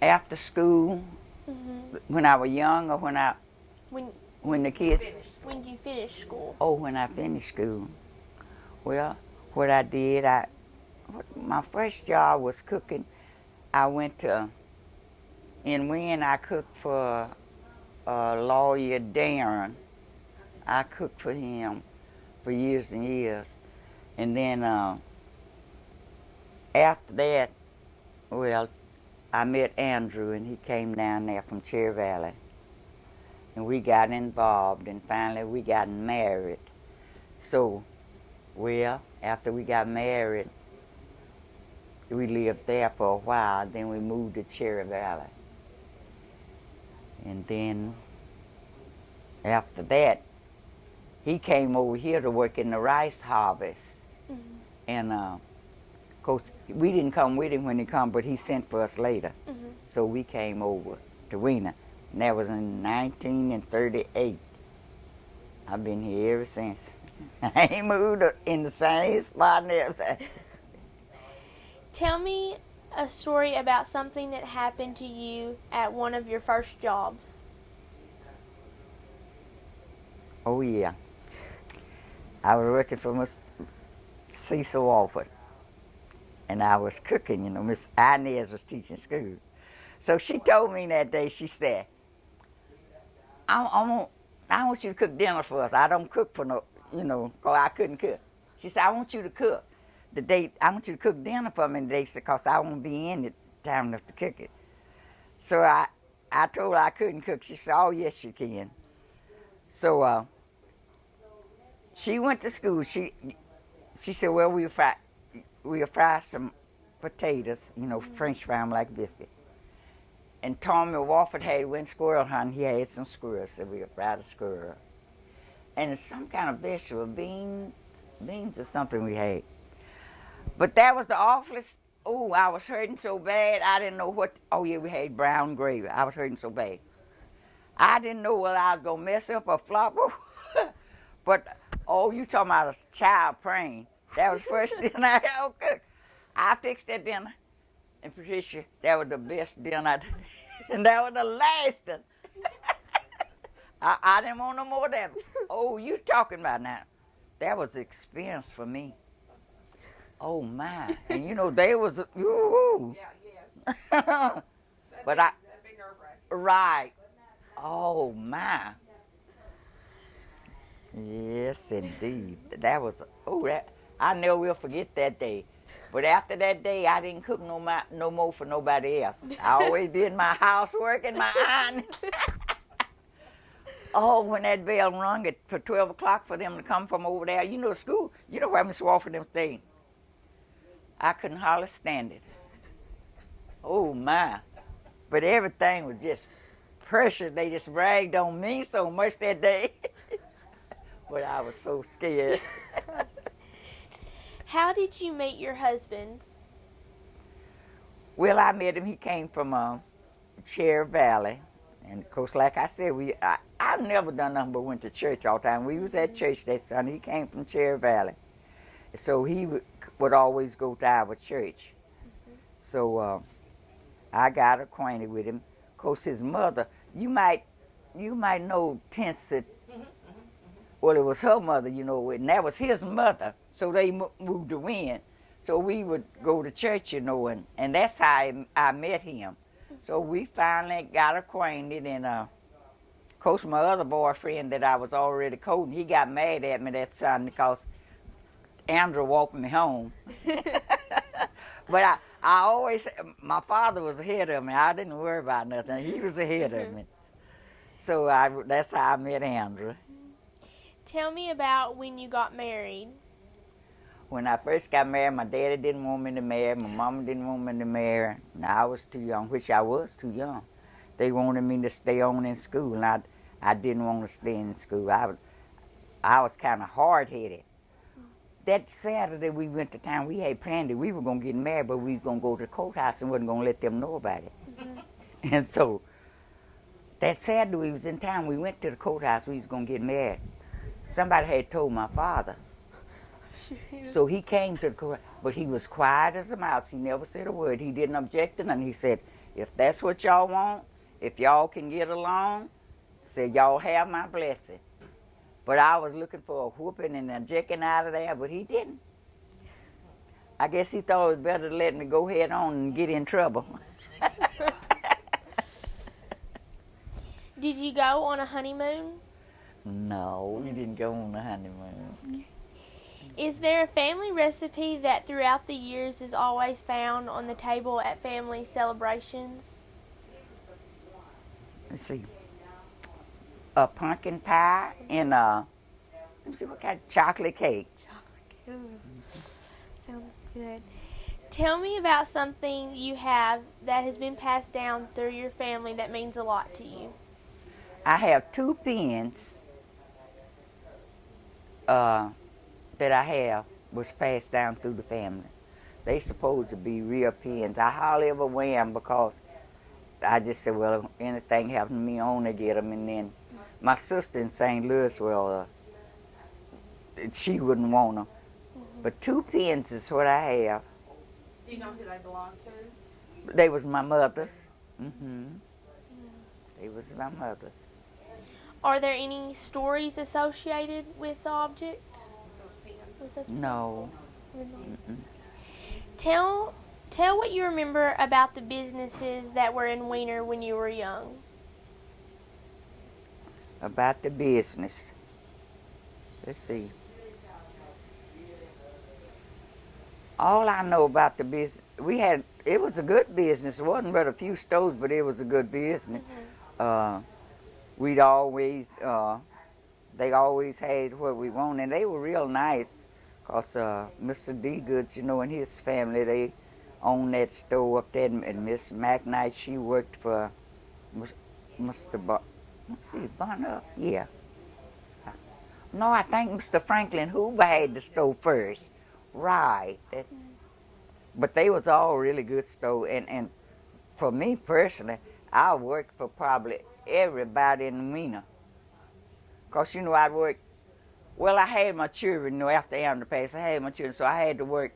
After school, when I was young, or When when the kids. when you finished school? Oh, when I finished school. Well, what I did, my first job was cooking. I went to, and when I cooked for lawyer Darren, I cooked for him for years and years. And then after that, well, I met Andrew, and he came down there from Cherry Valley. And we got involved, and finally we got married. So, well, after we got married, we lived there for a while. Then we moved to Cherry Valley. And then after that, he came over here to work in the rice harvest. And of course, we didn't come with him when he come, but he sent for us later. So we came over to Weena. And that was in 1938. I've been here ever since. I ain't moved in the same spot and everything. Tell me a story about something that happened to you at one of your first jobs. Oh, yeah. I was working for Miss Cecil Walford. And I was cooking, you know. Miss Inez was teaching school. So she told me that day, she said, I want you to cook dinner for us. I don't cook for no, you know, 'cause I couldn't cook. She said, I want you to cook. I want you to cook dinner for me today, because I won't be in it time enough to cook it. So I told her I couldn't cook. She said, oh, yes, you can. So she went to school. She said, well, we'll fry some potatoes, you know, French fry 'em like biscuit. And Tommy Wofford went squirrel hunting. He had some squirrels, so we'll fry the squirrel. And it's some kind of vegetable, beans or something we had. But that was the awfulest. Oh, I was hurting so bad. I didn't know what. Oh, yeah, we had brown gravy. I was hurting so bad. I didn't know whether I was going to mess up or flop. But, oh, you talking about a child praying. That was the first dinner I ever cooked. I fixed that dinner. And Patricia, that was the best dinner. And that was the last one. I didn't want no more of that. Oh, you talking about now. That was an experience for me. Oh, my. And, you know, they was, woo. Yeah, yes. But that'd be nerve-wracking. Right. Oh, my. Yes, indeed. That was, I never will forget that day. But after that day, I didn't cook no more for nobody else. I always did my housework and my ironing. Oh, when that bell rung for 12 o'clock for them to come from over there, you know, school, you know where Miss Walford them staying. I couldn't hardly stand it. Oh, my. But everything was just pressure. They just bragged on me so much that day. But I was so scared. How did you meet your husband? Well, I met him. He came from Cherry Valley. And, of course, like I said, I've never done nothing but went to church all the time. We was at church that Sunday. He came from Cherry Valley. So he would always go to our church. So I got acquainted with him. Of course, his mother, you might know Tensett. Well, it was her mother, you know, and that was his mother. So they moved to Wynn. So we would go to church, you know, and that's how I met him. So we finally got acquainted, and of course, my other boyfriend that I was already courting, he got mad at me that Sunday because Andrew walked me home. But I always, my father was ahead of me. I didn't worry about nothing. He was ahead of me. So that's how I met Andrew. Tell me about when you got married. when I first got married, my daddy didn't want me to marry. My mama didn't want me to marry. Now I was too young, which I was too young. They wanted me to stay on in school, and I didn't want to stay in school. I was kind of hard-headed. That Saturday we went to town, we had planned that we were going to get married, but we were going to go to the courthouse and wasn't going to let them know about it. And so that Saturday we was in town, we went to the courthouse, we was going to get married. Somebody had told my father. So he came to the court, but he was quiet as a mouse. He never said a word. He didn't object to nothing. He said, if that's what y'all want, if y'all can get along, said y'all have my blessing. But I was looking for a whooping and a jacking out of there, but he didn't. I guess he thought it was better to let me go head on and get in trouble. Did you go on a honeymoon? No, we didn't go on the honeymoon. Is there a family recipe that throughout the years is always found on the table at family celebrations? Let's see. A pumpkin pie and let me see what kind of chocolate cake. Sounds good. Tell me about something you have that has been passed down through your family that means a lot to you. I have 2 pens that I have was passed down through the family. They supposed to be real pens. I hardly ever wear them because I just said, well, if anything happened to me, I only get them. And then my sister in St. Louis, well, she wouldn't want them. But 2 pens is what I have. Do you know who they belong to? They was my mother's. They was my mother's. Are there any stories associated with the object? Those pens? With this No. Tell what you remember about the businesses that were in Wiener when you were young. About the business. Let's see. All I know about the business, it was a good business. It wasn't but a few stores, but it was a good business. We'd always, they always had what we wanted, and they were real nice. Cause Mr. D. Goods, you know, and his family, they owned that store up there, and Miss McKnight, she worked for Mr. Bonner, yeah. No, I think Mr. Franklin Hoover had the store first. Right. But they was all really good stores, and for me personally, I worked for probably everybody in Wiener. Cause you know I'd work. Well, I had my children. You know, after Aaron passed, I had my children, so I had to work.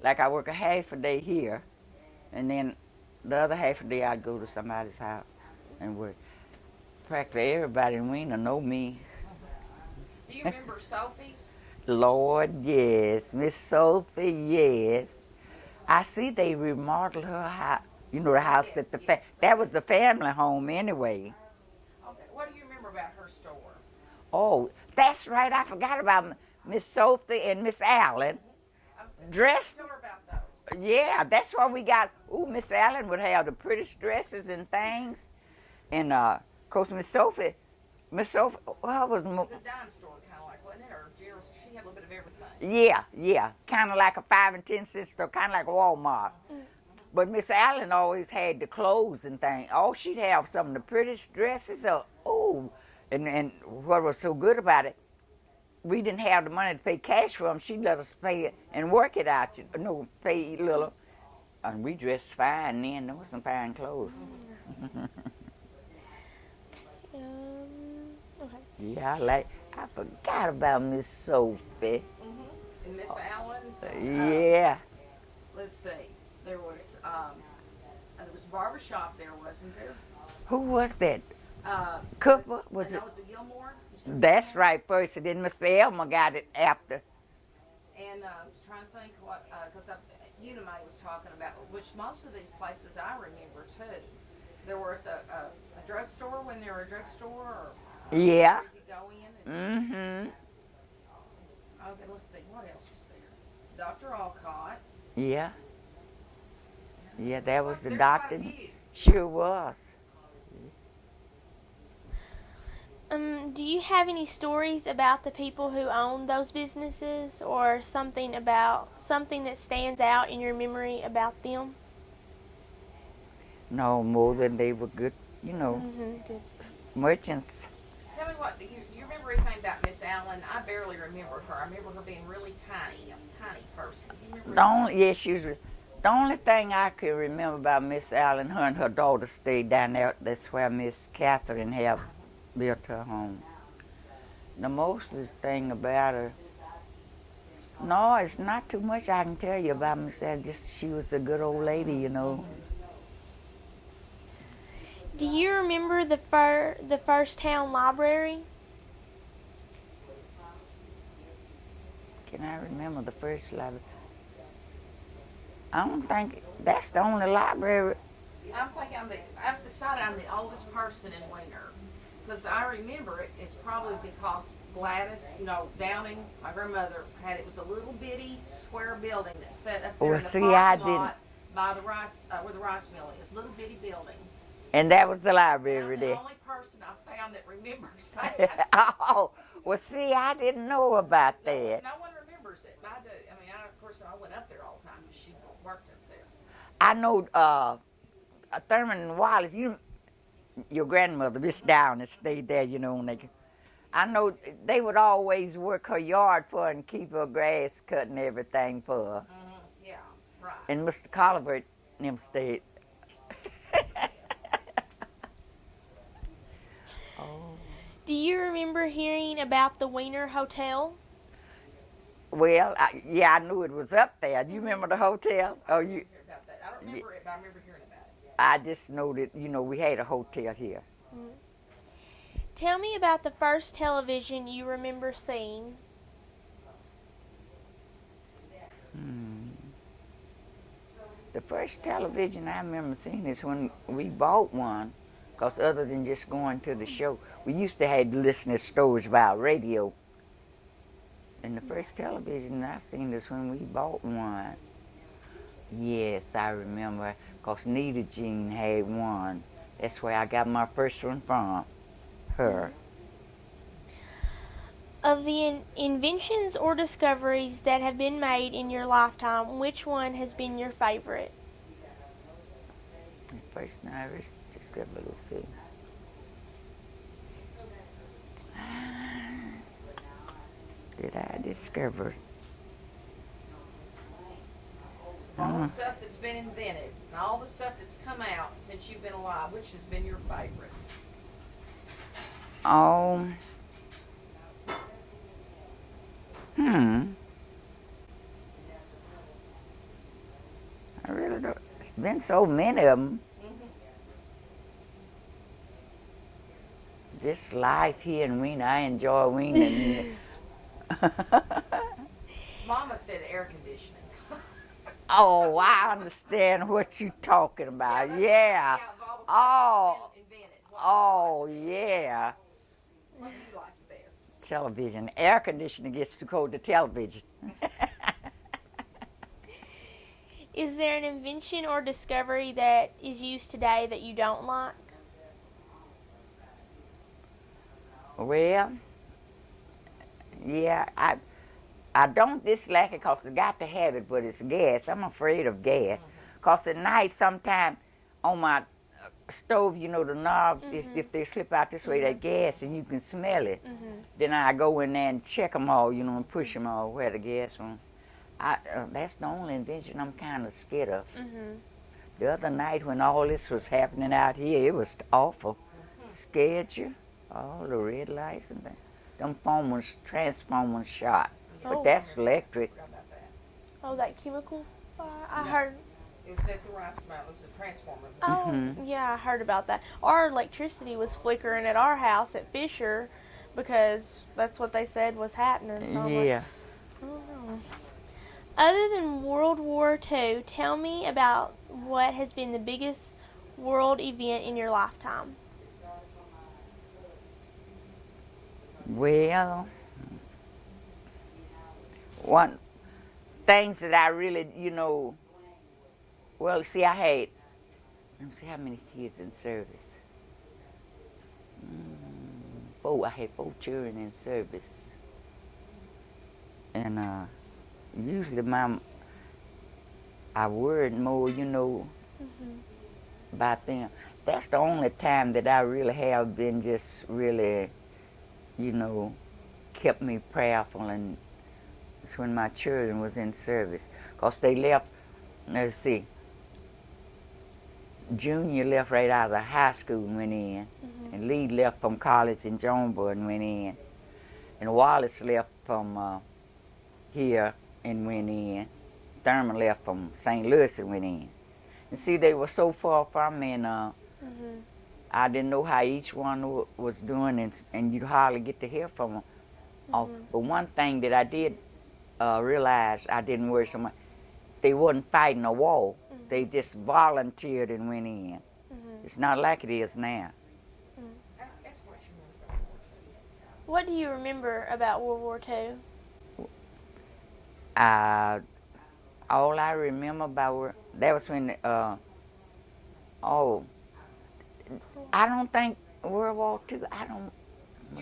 Like I work a half a day here, and then the other half a day I'd go to somebody's house and work. Practically everybody in Wiener know me. Do you remember Sophie's? Lord, yes. Miss Sophie, yes. I see they remodeled her house. You know, the house Yes, that yes. that was the family home anyway. Okay. What do you remember about her store? Oh, that's right. I forgot about Miss Sophie and Miss Allen. Dressed. Tell her about those. Yeah, that's why we got. Ooh, Miss Allen would have the prettiest dresses and things, and of course Miss Sophie, well, was It was a dime store, kind of like, wasn't it? Or she had a little bit of everything. yeah, kind of like a 5 and 10 cent store, kind of like Walmart. But Miss Allen always had the clothes and things. Oh, she'd have some of the prettiest dresses. And what was so good about it, we didn't have the money to pay cash for them. She'd let us pay it and work it out. Pay a little. And we dressed fine then. There was some fine clothes. Okay. Yeah, I forgot about Miss Sophie. And Miss Allen's. Yeah. Let's see. There was a barbershop there, wasn't there? Who was that? Cooper? Was it? That was the Gilmore? That's right first, and then Mr. Elmer got it after. And I was trying to think what, because Unimay was talking about, which most of these places I remember too. There was a drugstore when there were a drugstore, or Yeah. where you could go in. And, Mm-hmm. okay, let's see, what else was there? Dr. Alcott. Yeah. Yeah, that was the There's doctor. quite a few. Sure was. Do you have any stories about the people who owned those businesses, or something that stands out in your memory about them? No more than they were good, you know, Good. merchants. Tell me what, do you remember anything about Miss Allen? I barely remember her. I remember her being really tiny, a tiny person. You remember The only, yeah, she was. The only thing I can remember about Miss Allen, her and her daughter stayed down there. That's where Miss Catherine had built her home. The most thing about her, no, it's not too much I can tell you about Miss Allen. Just she was a good old lady, you know. Do you remember the first town library? Can I remember the first library? I don't think that's the only library. I'm thinking I've decided I'm the oldest person in Wiener. Because I remember it, it's probably because Gladys, Downing, my grandmother had, it was a little bitty square building that sat up there Well, in the see, parking I didn't. lot by the rice, where the rice mill is. Little bitty building. And that was the And library I'm the there. only person I found that remembers that. Oh, well, see, I didn't know about that. No one remembers it. I do. I mean, of course, I went up there all the time because she worked up there. I know Thurman and Wallace, your grandmother, Miss Down, stayed there, you know. I know they would always work her yard for her and keep her grass cut and everything for her. Yeah, right. And Mr. Colliver and them stayed. Oh. Do you remember hearing about the Wiener Hotel? Well, yeah, I knew it was up there. Do you remember the hotel? Oh, you. About that. I don't remember it, but I remember hearing about it. I just know that, we had a hotel here. Tell me about the first television you remember seeing. The first television I remember seeing is when we bought one, because other than just going to the show, we used to have listening stories about radio. And the first television I seen is when we bought one. Yes, I remember, because Nita Jean had one. That's where I got my first one from, her. Of the inventions or discoveries that have been made in your lifetime, which one has been your favorite? The first thing I discovered, let's see. Did I discover? All the stuff that's been invented and all the stuff that's come out since you've been alive, which has been your favorite? I really don't. It's been so many of them. This life here in Wiener, I enjoy Wiener. Mama said air conditioning. Oh, I understand what you're talking about. Yeah. Of all the stuff Oh. that's been invented. Oh, yeah. What do you like best? Television. Air conditioning gets too cold to television. Is there an invention or discovery that is used today that you don't like? Well, yeah, I don't dislike it because I got to have it, but it's gas. I'm afraid of gas. Because at night, sometime on my stove, the knob, if they slip out this way, that gas, and you can smell it. Then I go in there and check them all, and push them all where the gas one. That's the only invention I'm kind of scared of. The other night when all this was happening out here, it was awful. Scared you. All the red lights and them transformers shot. But that's electric. Oh, that chemical fire? I heard. It was at the rice mill. It was a transformer. Oh, yeah, I heard about that. Our electricity was flickering at our house at Fisher because that's what they said was happening. So I'm like, Yeah. I don't know. Other than World War II, tell me about what has been the biggest world event in your lifetime. Well, one things that I really, well, see, I had, let me see how many kids in service. four. I had 4 children in service, and usually I worried more, about them. That's the only time that I really have been just really, you know, kept me prayerful, and it's when my children was in service. Because they left, let's see, Junior left right out of high school and went in. And Lee left from college in Jonesboro and went in. And Wallace left from here and went in. Thurman left from St. Louis and went in. And see, they were so far from me, and I didn't know how each one was doing, and you'd hardly get to hear from them. But one thing that I did realize, I didn't worry so much, they wasn't fighting a war. They just volunteered and went in. It's not like it is now. That's what you remember about World War II. What do you remember about World War II? All I remember about that was when, I don't think World War II, I don't.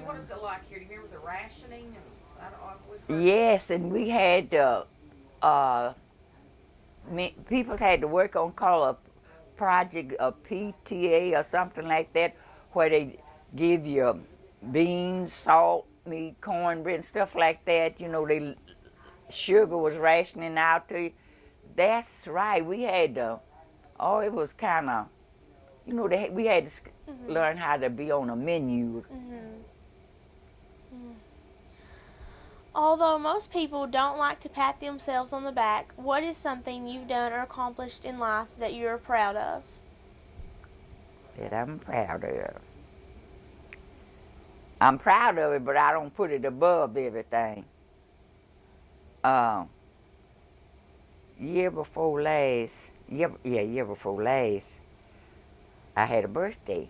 What is it like here? Do you remember the rationing? And I don't, Yes, and we had people had to work on call a project, a PTA or something like that, where they give you beans, salt, meat, cornbread, and stuff like that. They sugar was rationing out to you. That's right. We had it was kind of, we had to learn how to be on a menu. Although most people don't like to pat themselves on the back, what is something you've done or accomplished in life that you're proud of? That I'm proud of. I'm proud of it, but I don't put it above everything. Year before last, I had a birthday.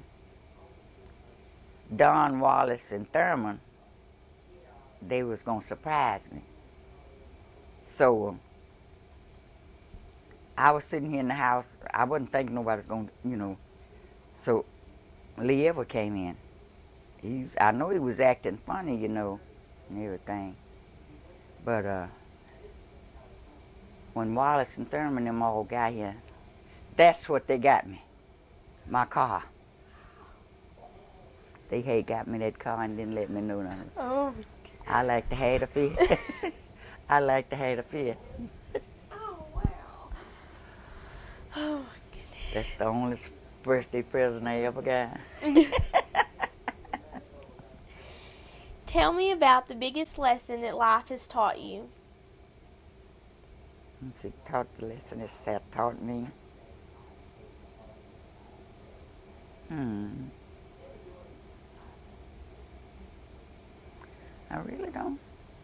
Don, Wallace, and Thurman, they was going to surprise me. So I was sitting here in the house. I wasn't thinking nobody was going to, So Lee Ever came in. I know he was acting funny, and everything. But when Wallace and Thurman them all got here, that's what they got me. My car. They had got me that car and didn't let me know nothing. Oh, I like to have the fear. I like to have the fear. oh wow. Oh my goodness. That's the only birthday present I ever got. Tell me about the biggest lesson that life has taught you. She taught the lesson itself, taught me. I really don't.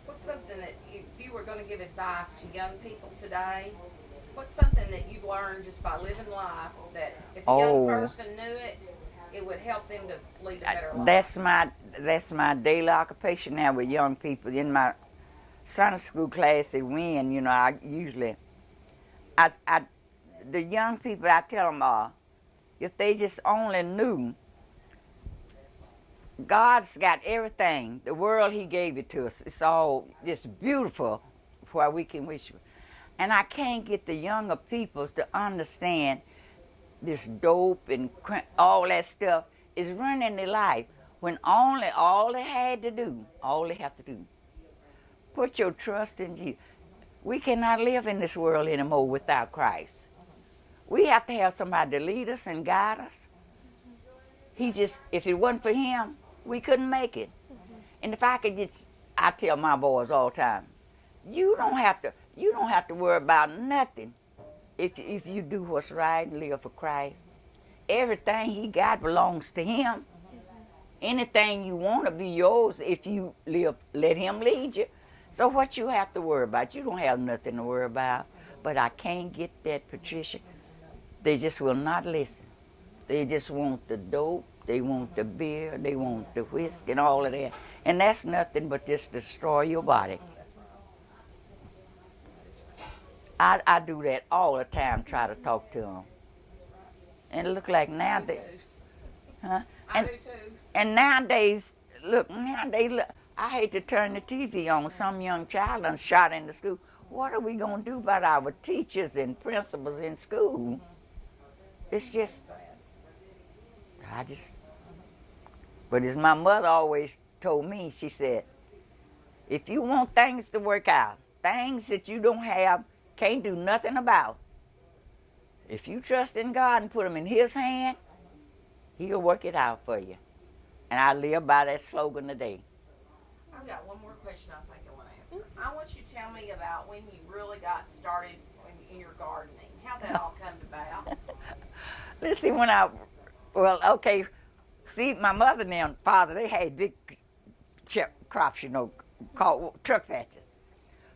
What's something that if you were going to give advice to young people today, what's something that you've learned just by living life that if a young person knew it, it would help them to lead a better life? That's my daily occupation now with young people. In my Sunday school class at Wynn, I usually, the young people, I tell them, if they just only knew God's got everything. The world, He gave it to us. It's all just beautiful where we can wish. And I can't get the younger people to understand this dope and all that stuff is running their life when all they have to do, put your trust in Jesus. We cannot live in this world anymore without Christ. We have to have somebody to lead us and guide us. If it wasn't for Him, we couldn't make it. And if I could I tell my boys all the time, you don't have to worry about nothing if you do what's right and live for Christ. Everything He got belongs to Him. Anything you want to be yours if you let Him lead you. So what you have to worry about? You don't have nothing to worry about. But I can't get that, Patricia. They just will not listen. They just want the dope, they want the beer, they want the whiskey and all of that. And that's nothing but just destroy your body. I do that all the time, try to talk to them. And it look like now I do too. and nowadays, look, now they look. I hate to turn the TV on. Some young child done shot in the school. What are we gonna do about our teachers and principals in school? It's just, Sad. I just. But as my mother always told me, she said, if you want things to work out, things that you don't have, can't do nothing about, if you trust in God and put them in His hand, He'll work it out for you. And I live by that slogan today. I've got one more question I think I want to answer. I want you to tell me about when you really got started in your gardening. How that all come about. Let's see, okay, see, my mother and them, father, they had big crops, called truck patches.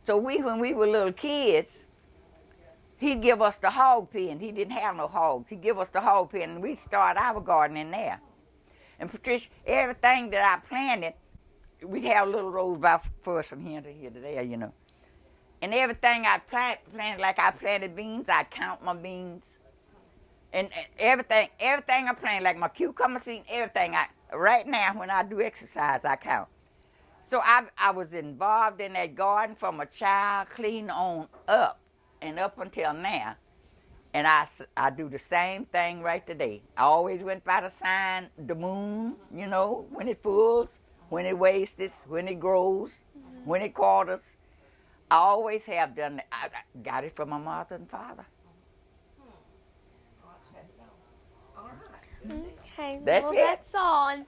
So when we were little kids, he'd give us the hog pen. He didn't have no hogs. He'd give us the hog pen, and we'd start our garden in there. And Patricia, everything that I planted, we'd have little rows by first from here to here to there, And everything I planted, like I planted beans, I'd count my beans. And everything I planted, like my cucumber seed, everything. Right now, when I do exercise, I count. So I was involved in that garden from a child, clean on up, and up until now. And I do the same thing right today. I always went by the sign, the moon, when it pulls, when it wastes, when it grows, when it quarters. I always have done that. I got it from my mother and father. All right. Okay, That's well, it. that's all. And